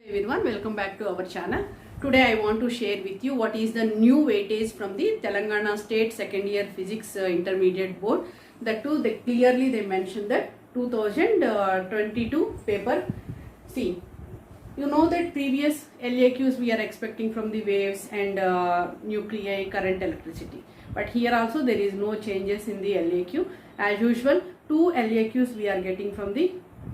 Everyone, welcome back to our channel. Today I want to share with you what is the new weightage from the Telangana State Second Year Physics Intermediate Board. That too, clearly they mentioned that 2022 paper. See, you know that previous LAQs we are expecting from the waves and nuclei, current, electricity. But here also there is no changes in the LAQ. As usual, two LAQs we are getting from the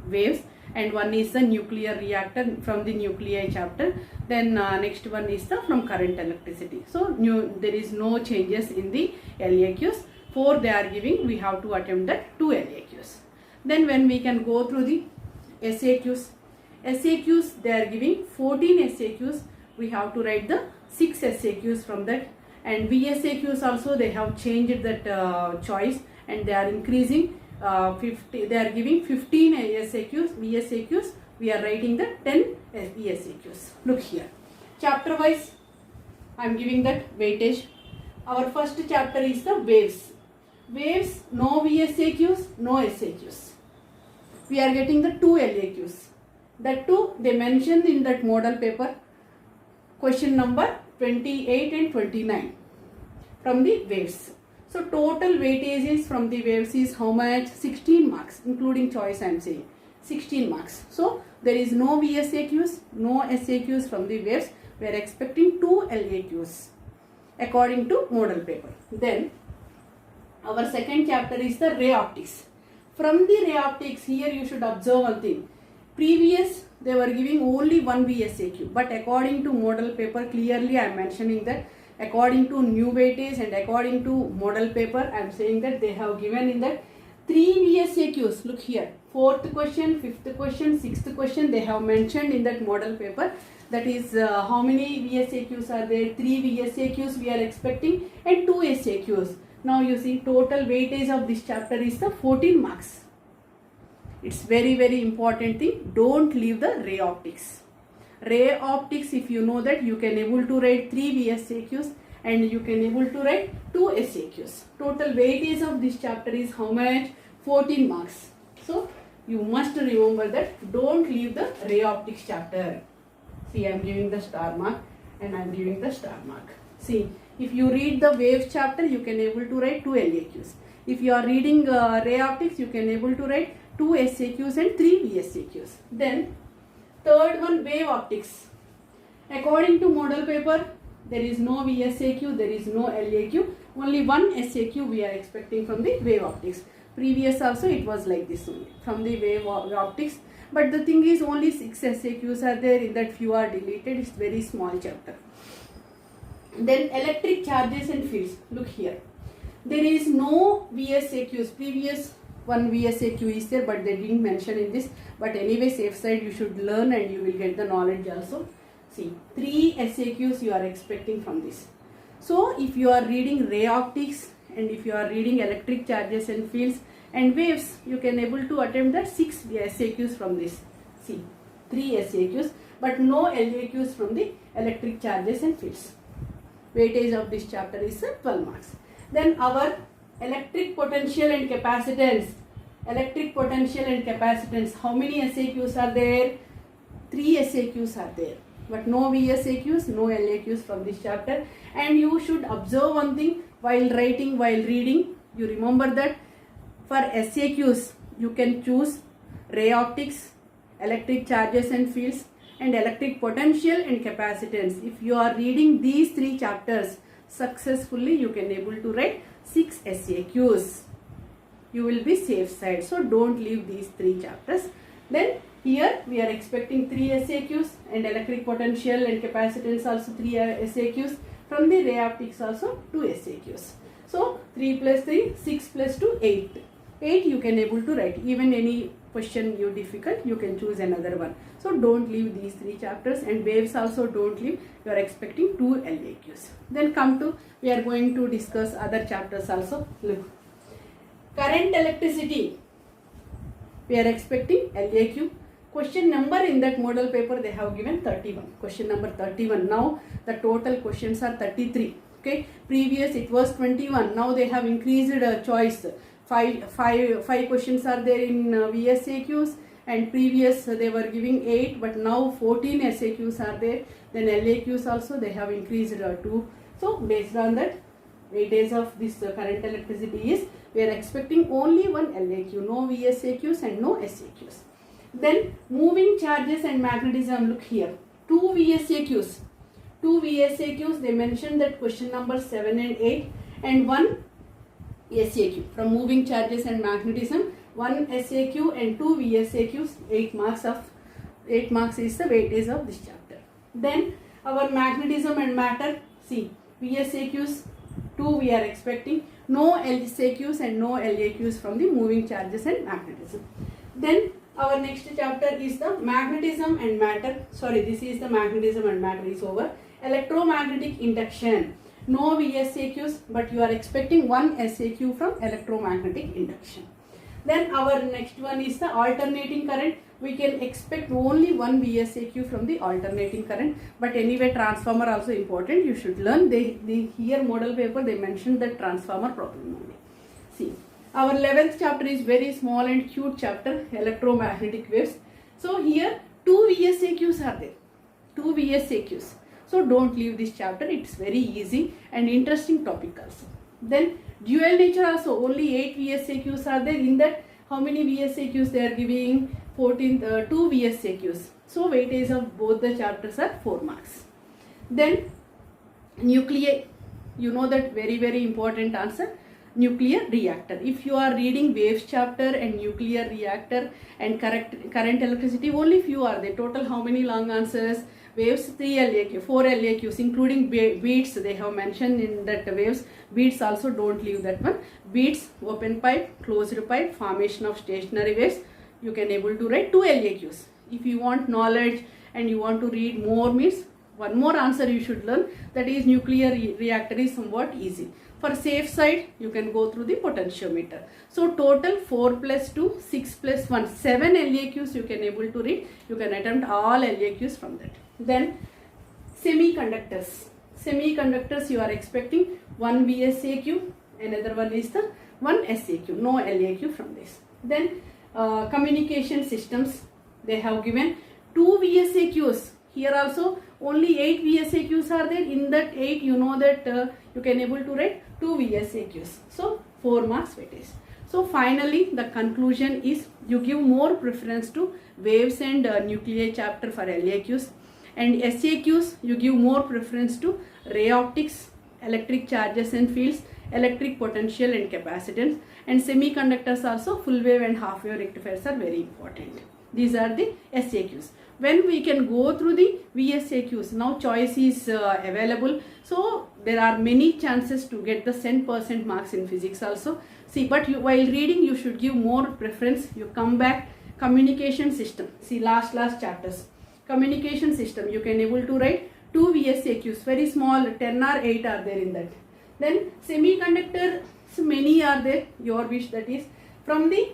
waves, and one is the nuclear reactor from the nuclei chapter. Then next one is the from current, electricity. So there is no changes in the LAQs. 4 they are giving, we have to attempt that 2 LAQs. Then when we can go through the SAQs, they are giving 14 SAQs. We have to write the 6 SAQs from that, and VSAQs also they have changed that choice, and they are increasing 50. They are giving 15 SAQs, VSAQs. We are writing the 10 VSAQs. Look here, chapter wise I am giving that weightage. Our first chapter is the waves. Waves, no VSAQs, no SAQs. We are getting the 2 LAQs. That too they mentioned in that model paper, question number 28 and 29 from the waves. So total weightages from the waves is how much? 16 marks, including choice I am saying. 16 marks. So there is no VSAQs, no SAQs from the waves. We are expecting 2 LAQs according to model paper. Then our second chapter is the ray optics. From the ray optics, here you should observe one thing. Previous they were giving only one VSAQ, but according to model paper, clearly I am mentioning that according to new weightage and according to model paper, I am saying that they have given in that 3 VSAQs. Look here, 4th question, 5th question, 6th question they have mentioned in that model paper. That is how many VSAQs are there? 3 VSAQs we are expecting and 2 SAQs. Now you see total weightage of this chapter is the 14 marks. It's very important thing. Don't leave the ray optics. Ray optics, if you know that, you can able to write 3 VSAQs and you can able to write 2 SAQs. Total weightage of this chapter is how much? 14 marks. So you must remember that. Don't leave the ray optics chapter. See, I am giving the star mark and I am giving the star mark. See, if you read the waves chapter, you can able to write 2 LAQs. If you are reading ray optics, you can able to write 2 SAQs and 3 VSAQs. Then third one, wave optics. According to model paper, there is no VSAQ, there is no LAQ. Only one SAQ we are expecting from the wave optics. Previous also it was like this only from the wave optics. But the thing is only 6 SAQs are there, in that few are deleted. It's very small chapter. Then electric charges and fields. Look here. There is no VSAQs. Previous one VSAQ is there, but they didn't mention in this. But anyway, safe side, you should learn and you will get the knowledge also. See, 3 SAQs you are expecting from this. So if you are reading ray optics and if you are reading electric charges and fields and waves, you can able to attempt the 6 SAQs from this. See, 3 SAQs, but no LAQs from the electric charges and fields. Weightage of this chapter is 12 marks. Then our electric potential and capacitance. Electric potential and capacitance. How many SAQs are there? 3 SAQs are there. But no VSAQs, no LAQs from this chapter. And you should observe one thing while writing, while reading. You remember that for SAQs, you can choose ray optics, electric charges and fields, and electric potential and capacitance. If you are reading these 3 chapters successfully, you can able to write 6 SAQs. You will be safe side. So don't leave these 3 chapters. Then here we are expecting 3 SAQs and electric potential and capacitance also 3 SAQs. From the ray optics also 2 SAQs. So 3 plus 3, 6 plus 2, 8. 8 you can able to write. Even any question you difficult, you can choose another one. So don't leave these 3 chapters, and waves also don't leave. You are expecting 2 LAQs. Then come to, we are going to discuss other chapters also. Look, current, electricity, we are expecting LAQ. Question number in that model paper they have given 31. Question number 31. Now the total questions are 33. Okay, previous it was 21. Now they have increased choice. Five questions are there in VSAQs and previous they were giving 8, but now 14 SAQs are there. Then LAQs also they have increased 2. So based on that, weightage of this current electricity is, we are expecting only one LAQ, no VSAQs and no SAQs. Then moving charges and magnetism, look here, 2 VSAQs. 2 VSAQs, they mentioned that question number 7 and 8, and 1 SAQ. From moving charges and magnetism, 1 SAQ and 2 VSAQs, 8 marks is the weightage of this chapter. Then our magnetism and matter, see, VSAQs 2 we are expecting, no SAQs and no LAQs from the moving charges and magnetism. Then our next chapter is the magnetism and matter. Sorry, this is the magnetism and matter is over. Electromagnetic induction, no VSAQs, but you are expecting 1 SAQ from electromagnetic induction. Then our next one is the alternating current. We can expect only 1 VSAQ from the alternating current, but anyway transformer also important, you should learn. They here model paper they mentioned the transformer problem only. See, our 11th chapter is very small and cute chapter, electromagnetic waves. So here 2 VSAQs are there, 2 VSAQs. So don't leave this chapter, it's very easy and interesting topic also. Then dual nature also, only 8 VSAQs are there. In that, how many VSAQs they are giving? 2 VSAQs. So weightage of both the chapters are 4 marks. Then nuclear, you know that very important answer, nuclear reactor. If you are reading waves chapter and nuclear reactor and current electricity, only few are there. Total how many long answers? Waves 3 LAQ, 4 LAQs including beads they have mentioned in that waves. Beads also don't leave that one. Beads, open pipe, closed pipe, formation of stationary waves. You can able to write 2 LAQs. If you want knowledge and you want to read more, means one more answer you should learn, that is nuclear reactor is somewhat easy. For safe side, you can go through the potentiometer. So total 4 plus 2, 6 plus 1, 7 LAQs you can able to read. You can attempt all LAQs from that. Then semiconductors. Semiconductors you are expecting 1 VSAQ, another one is the 1 SAQ, no LAQ from this. Then communication systems, they have given 2 VSAQs. Here also only 8 VSAQs are there. In that 8 you know that you can able to write 2 VSAQs. So 4 marks weightage. So finally the conclusion is, you give more preference to waves and nuclear chapter for LAQs, and SAQs you give more preference to ray optics, electric charges and fields, electric potential and capacitance, and semiconductors also full wave and half wave rectifiers are very important. These are the SAQs. When we can go through the VSAQs, now choice is available, so there are many chances to get the 100% marks in physics also. See, but while reading you should give more preference. You come back, communication system, see last chapters, communication system you can able to write 2 VSAQs, very small, 10 or 8 are there in that. Then semiconductors, many are there, your wish that is. From the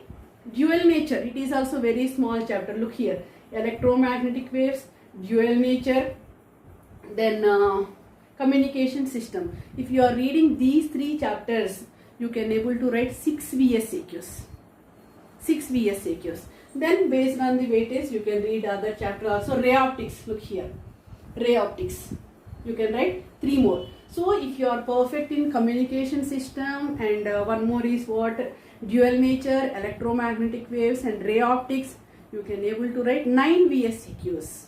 dual nature, it is also very small chapter, look here, electromagnetic waves, dual nature, then communication system. If you are reading these 3 chapters, you can able to write 6 VSAQs. 6 VSAQs. Then based on the weightage, you can read other chapter also. Ray optics, look here, ray optics, you can write 3 more. So if you are perfect in communication system, and one more is what, dual nature, electromagnetic waves and ray optics, you can able to write 9 VSAQs.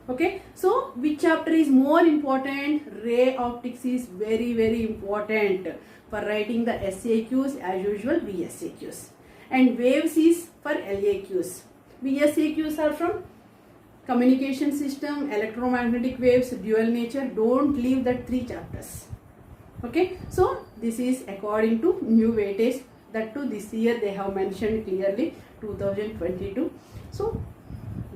Okay, so which chapter is more important? Ray optics is very important for writing the SAQs, as usual VSAQs, and waves is for LAQs. VSAQs are from communication system, electromagnetic waves, dual nature. Don't leave that 3 chapters. Okay, so this is according to new weightage, that too this year they have mentioned clearly, 2022. So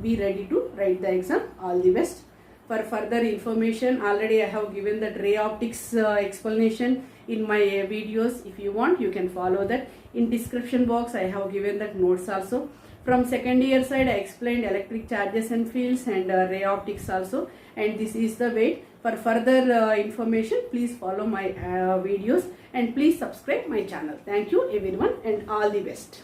be ready to write the exam. All the best. For further information, already I have given that ray optics explanation in my videos. If you want, you can follow that. In description box I have given that notes also. From second year side, I explained electric charges and fields and ray optics also, and this is the way. For further information, please follow my videos and please subscribe my channel. Thank you everyone and all the best.